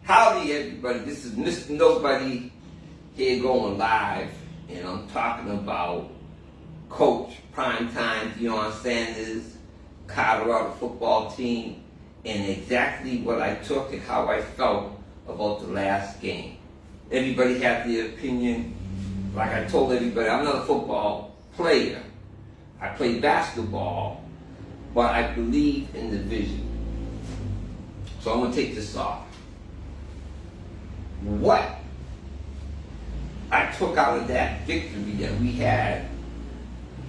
Howdy everybody, this is Mr. Nobody here going live, and I'm talking about Coach PrimeTimeDeionSanders Colorado football team and exactly what I took and how I felt about the last game. Everybody had their opinion. Like I told everybody, I'm not a football player. I play basketball, but I believe in the vision. So I'm going to take this off. What I took out of that victory that we had,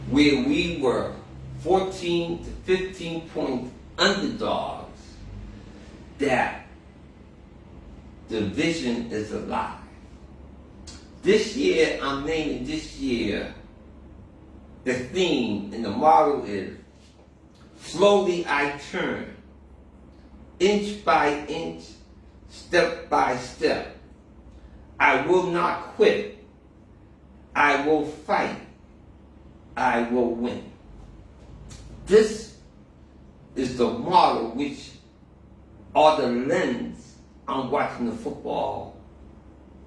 where we were 14 to 15 point underdogs, that the vision is alive. This year, I'm naming this year, the theme and the motto is, slowly I turn, inch by inch, step by step. I will not quit. I will fight. I will win. This is the model which are the lens I'm watching the football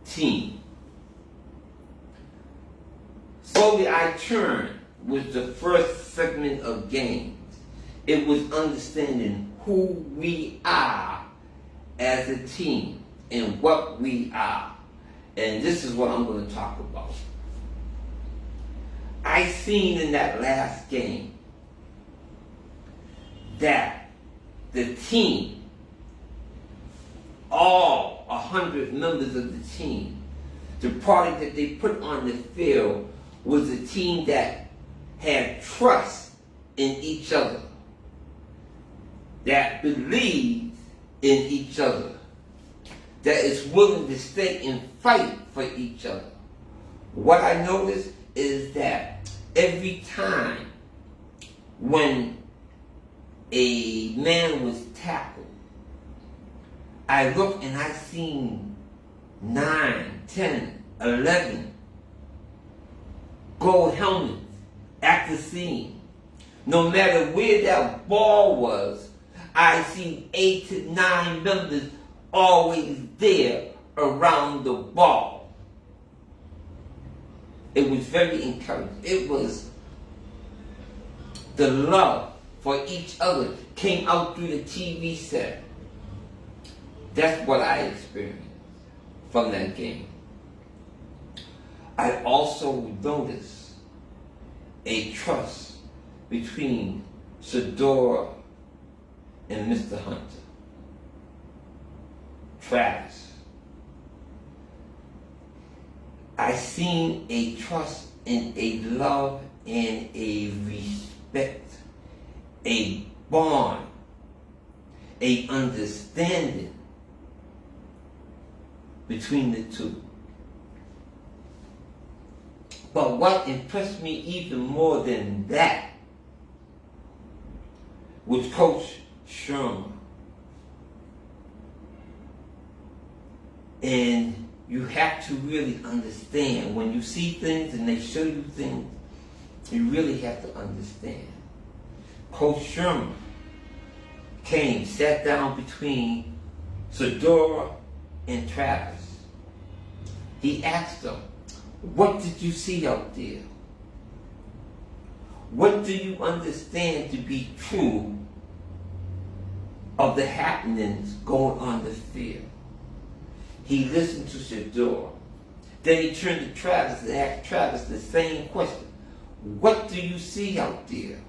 team. Slowly I turn was the first segment of games. It was understanding who we are as a team and what we are. And this is what I'm going to talk about. I seen in that last game that the team, all 100 members of the team, the product that they put on the field was a team that had trust in each other, that believed in each other, that is willing to stay and fight for each other. What I noticed is that every time when a man was tackled, I looked and I seen 9, 10, 11 gold helmets at the scene. No matter where that ball was, I seen 8 to 9 members always there around the ball. It was very encouraging. It was the love for each other came out through the TV set. That's what I experienced from that game. I also noticed a trust between Shadora and Mr. Hunter. Travis. I seen a trust and a love and a respect, a bond, a understanding between the two. But what impressed me even more than that was Coach Sherman. And you have to really understand, when you see things and they show you things, you really have to understand. Coach Sherman came, sat down between Sadora and Travis. He asked them, what did you see out there? What do you understand to be true of the happenings going on the field? He listened to Shador. Then he turned to Travis and asked Travis the same question. What do you see out there?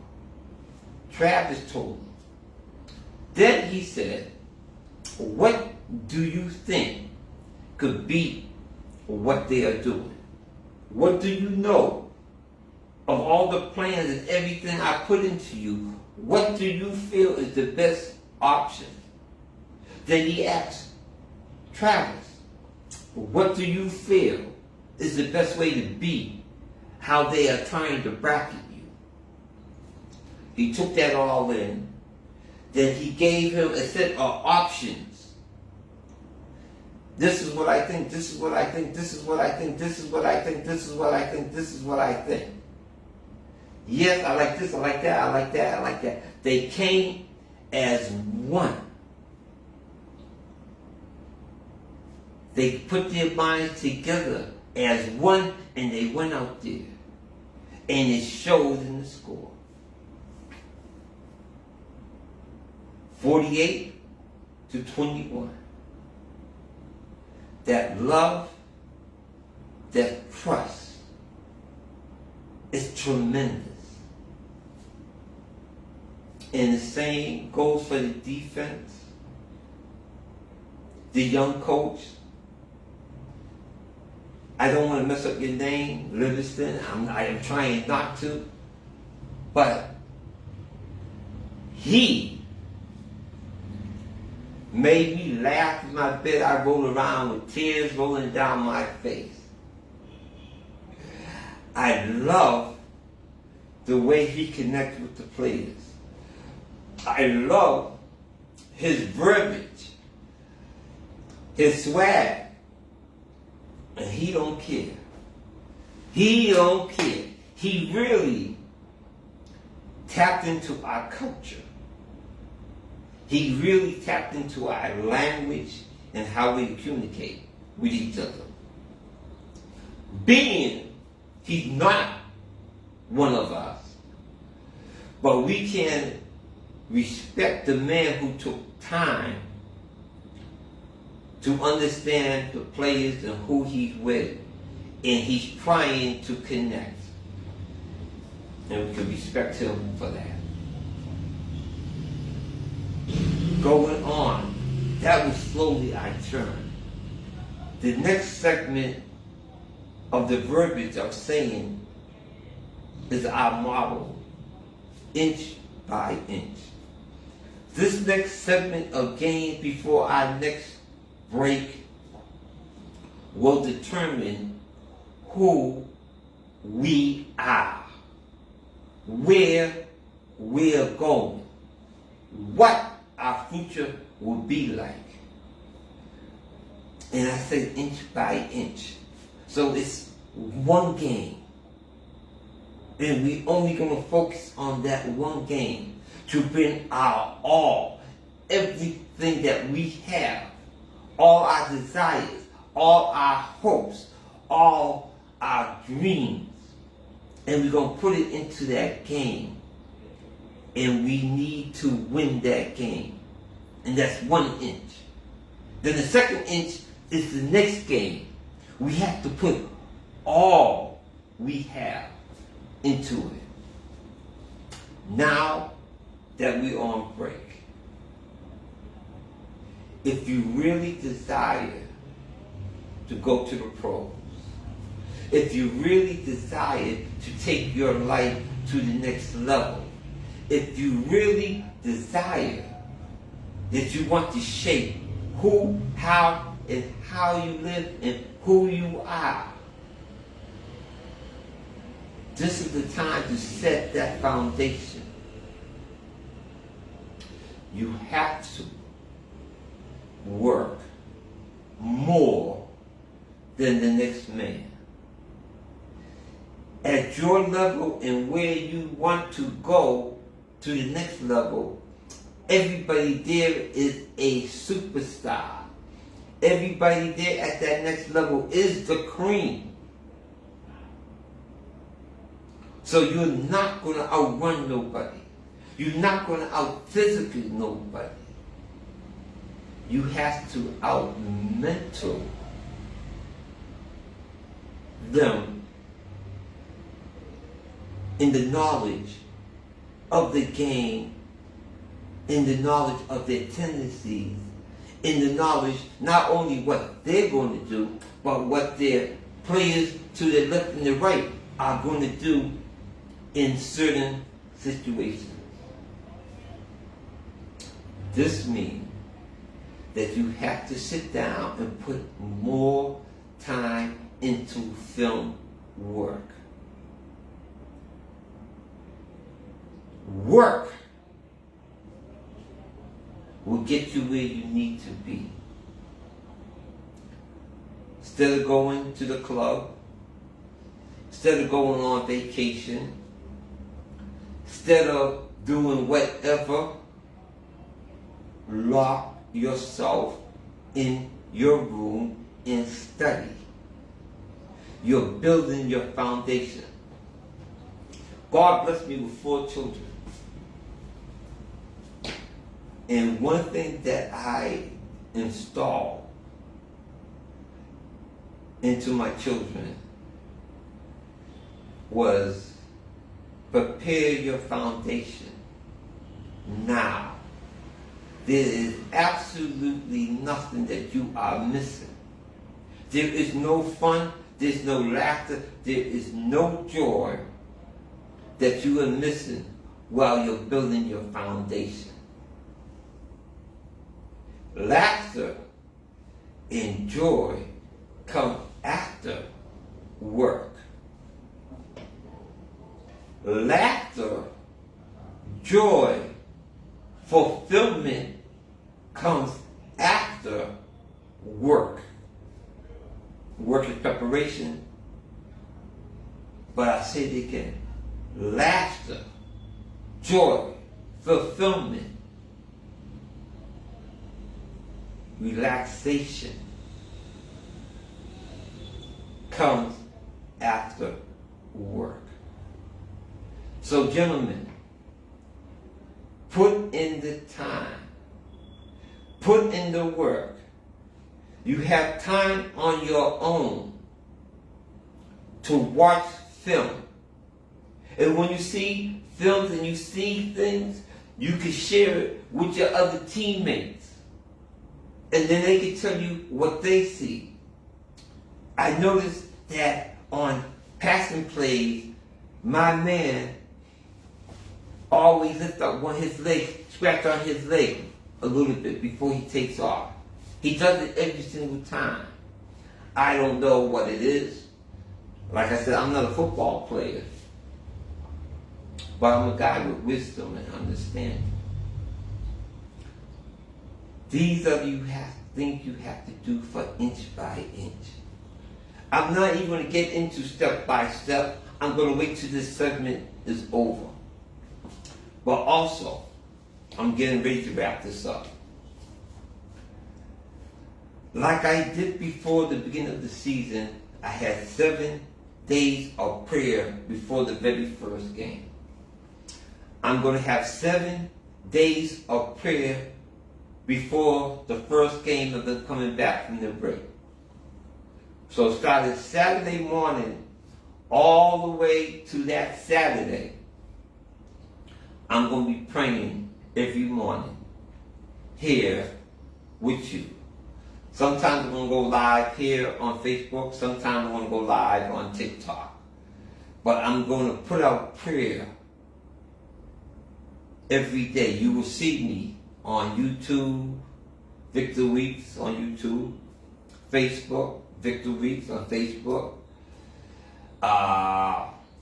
Travis told him. Then he said, what do you think could be what they are doing? What do you know of all the plans and everything I put into you? What do you feel is the best option? Then he asked Travis, what do you feel is the best way to be? How they are trying to bracket you? He took that all in. Then he gave him a set of options. This is what I think, this is what I think, this is what I think, this is what I think, this is what I think, this is what I think. Yes, I like this, I like that, I like that, I like that. They came as one. They put their minds together as one, and they went out there. And it showed in the score. 48-21. That love, that trust is tremendous. And the same goes for the defense. The young coach. I don't want to mess up your name, Livingston. I am trying not to. But he made me laugh in my bed. I rolled around with tears rolling down my face. I love the way he connects with the players. I love his verbiage, his swag, and he don't care. He don't care. He really tapped into our culture. He really tapped into our language and how we communicate with each other. Being he's not one of us, but we can respect the man who took time to understand the players and who he's with, and he's trying to connect. And we can respect him for that. Going on, that was slowly I turned. The next segment of the verbiage I'm saying is our model, inch by inch. This next segment of games before our next break will determine who we are, where we're going, what our future will be like. And I say inch by inch. So it's one game. And we only going to focus on that one game to bring our all, everything that we have, all our desires, all our hopes, all our dreams. And we're going to put it into that game. And we need to win that game. And that's 1 inch. Then the second inch is the next game. We have to put all we have into it. Now that we're on break, if you really desire to go to the pros, if you really desire to take your life to the next level, if you really desire that you want to shape who, how, and how you live and who you are, this is the time to set that foundation. You have to work more than the next man. At your level and where you want to go to the next level, everybody there is a superstar. Everybody there at that next level is the cream. So you're not going to outrun nobody. You're not going to out-physical nobody. You have to out-mental them in the knowledge of the game, in the knowledge of their tendencies, in the knowledge not only what they're going to do, but what their players to the left and the right are going to do in certain situations. This means that you have to sit down and put more time into film work. Work will get you where you need to be. Instead of going to the club, instead of going on vacation, instead of doing whatever, lock yourself in your room and study. You're building your foundation. God blessed me with 4 children. And one thing that I installed into my children was prepare your foundation now. There is absolutely nothing that you are missing. There is no fun, there's no laughter, there is no joy that you are missing while you're building your foundation. Laughter and joy come after work. Laughter, joy, fulfillment comes after work. Work is preparation, but I say it again. Laughter, joy, fulfillment, relaxation comes after work. So, gentlemen, put in the time. Put in the work. You have time on your own to watch film. And when you see films and you see things, you can share it with your other teammates. And then they can tell you what they see. I noticed that on passing plays, my man always lifts up one of his legs, scratch on his leg a little bit before he takes off. He does it every single time. I don't know what it is. Like I said, I'm not a football player. But I'm a guy with wisdom and understanding. These are things you have to do for inch by inch. I'm not even going to get into step by step. I'm going to wait till this segment is over. But also, I'm getting ready to wrap this up. Like I did before the beginning of the season, I had 7 days of prayer before the very first game. I'm going to have 7 days of prayer before the first game of them coming back from the break. So starting Saturday morning all the way to that Saturday, I'm going to be praying every morning here with you. Sometimes I'm going to go live here on Facebook. Sometimes I'm going to go live on TikTok. But I'm going to put out prayer every day. You will see me on YouTube, Victor Weeks on YouTube, Facebook, Victor Weeks on Facebook,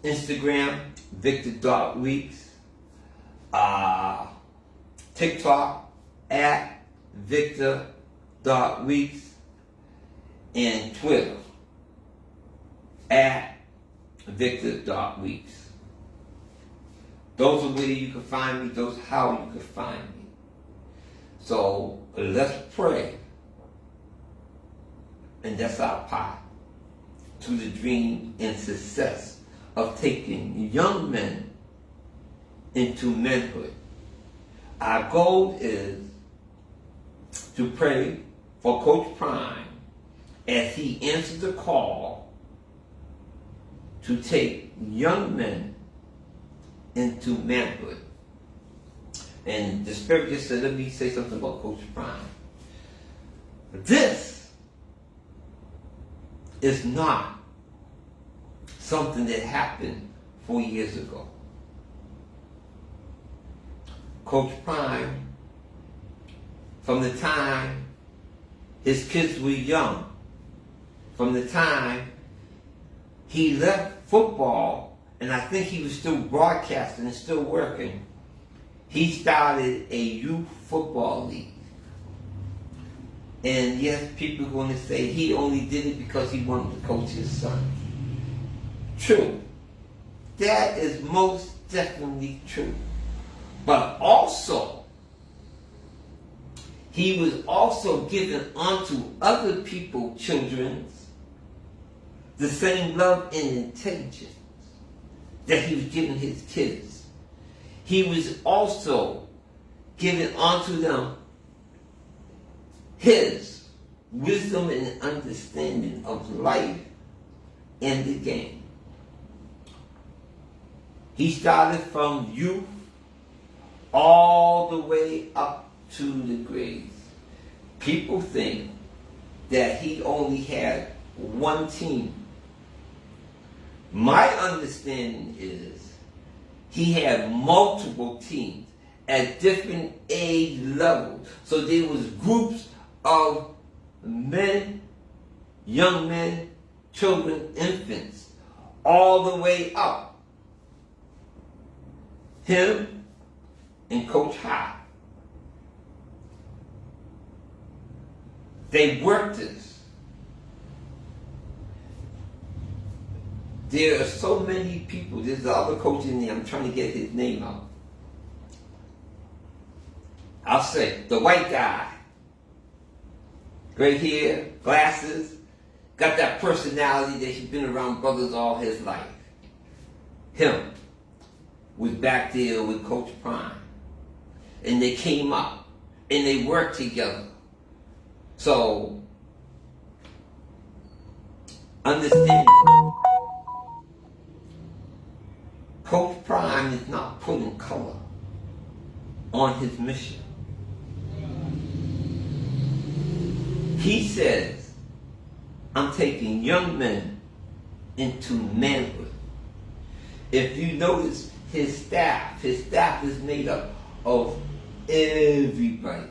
Instagram, Victor.Weeks, TikTok, at Victor.Weeks, and Twitter, at Victor.Weeks. Those are where you can find me. Those are how you can find me. So let's pray. And that's our path to the dream and success of taking young men into manhood. Our goal is to pray for Coach Prime as he answers the call to take young men into manhood. And the Spirit just said, let me say something about Coach Prime. This is not something that happened 4 years ago. Coach Prime, from the time his kids were young, from the time he left football, and I think he was still broadcasting and still working, he started a youth football league. And yes, people are going to say he only did it because he wanted to coach his son. True. That is most definitely true. But also, he was also giving unto other people, children, the same love and intelligence that he was giving his kids. He was also giving unto them his wisdom and understanding of life and the game. He started from youth all the way up to the grades. People think that he only had one team. My understanding is he had multiple teams at different age levels. So there was groups of men, young men, children, infants, all the way up. Him and Coach High. They worked this. There are so many people. There's the other coach in there. I'm trying to get his name out. I'll say the white guy. Gray hair, glasses, got that personality that he's been around brothers all his life. Him was back there with Coach Prime. And they came up and they worked together. So, understand, Coach Prime is not putting color on his mission. He says, I'm taking young men into manhood. If you notice his staff is made up of everybody.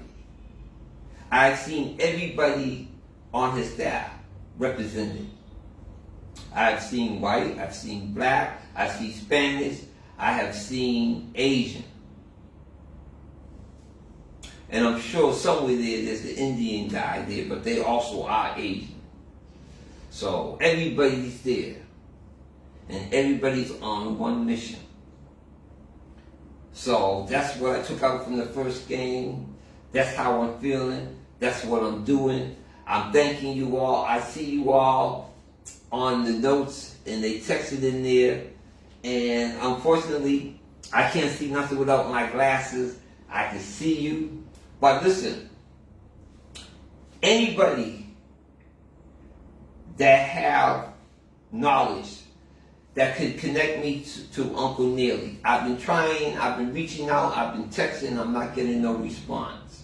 I've seen everybody on his staff represented. I've seen white, I've seen black, I've seen Spanish, I have seen Asian. And I'm sure somewhere there's an Indian guy there, but they also are Asian. So everybody's there. And everybody's on one mission. So that's what I took out from the first game. That's how I'm feeling. That's what I'm doing. I'm thanking you all. I see you all on the notes, and they texted in there. And unfortunately, I can't see nothing without my glasses. I can see you. But listen, anybody that have knowledge that could connect me to Uncle Neely. I've been trying, I've been reaching out, I've been texting, I'm not getting no response.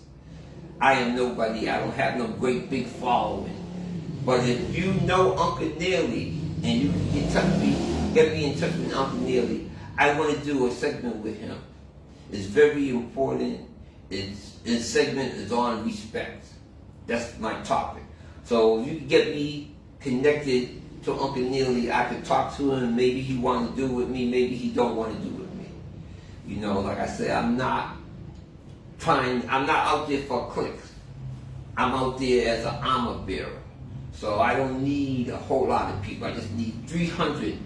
I am nobody, I don't have no great big following. But if you know Uncle Neely and you can get me in touch with Uncle Neely, I want to do a segment with him. It's very important. His segment is on respect. That's my topic. So if you can get me connected to Uncle Neely, I could talk to him. Maybe he want to do with me. Maybe he don't want to do with me. You know, like I said, I'm not out there for clicks. I'm out there as an armor bearer. So I don't need a whole lot of people. I just need 300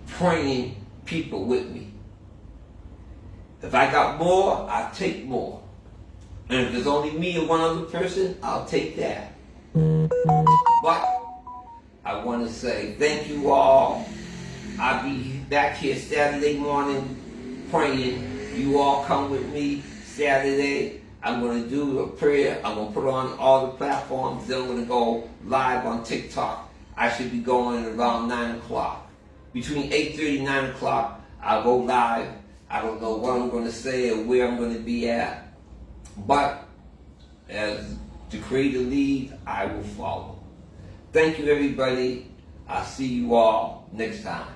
praying people with me. If I got more, I'll take more. And if there's only me and one other person, I'll take that. But I want to say thank you all. I'll be back here Saturday morning praying. You all come with me Saturday. I'm going to do a prayer. I'm going to put it on all the platforms. Then I'm going to go live on TikTok. I should be going around 9 o'clock. Between 8:30 and 9 o'clock, I'll go live. I don't know what I'm going to say or where I'm going to be at. But as the Creator leads, I will follow. Thank you, everybody. I'll see you all next time.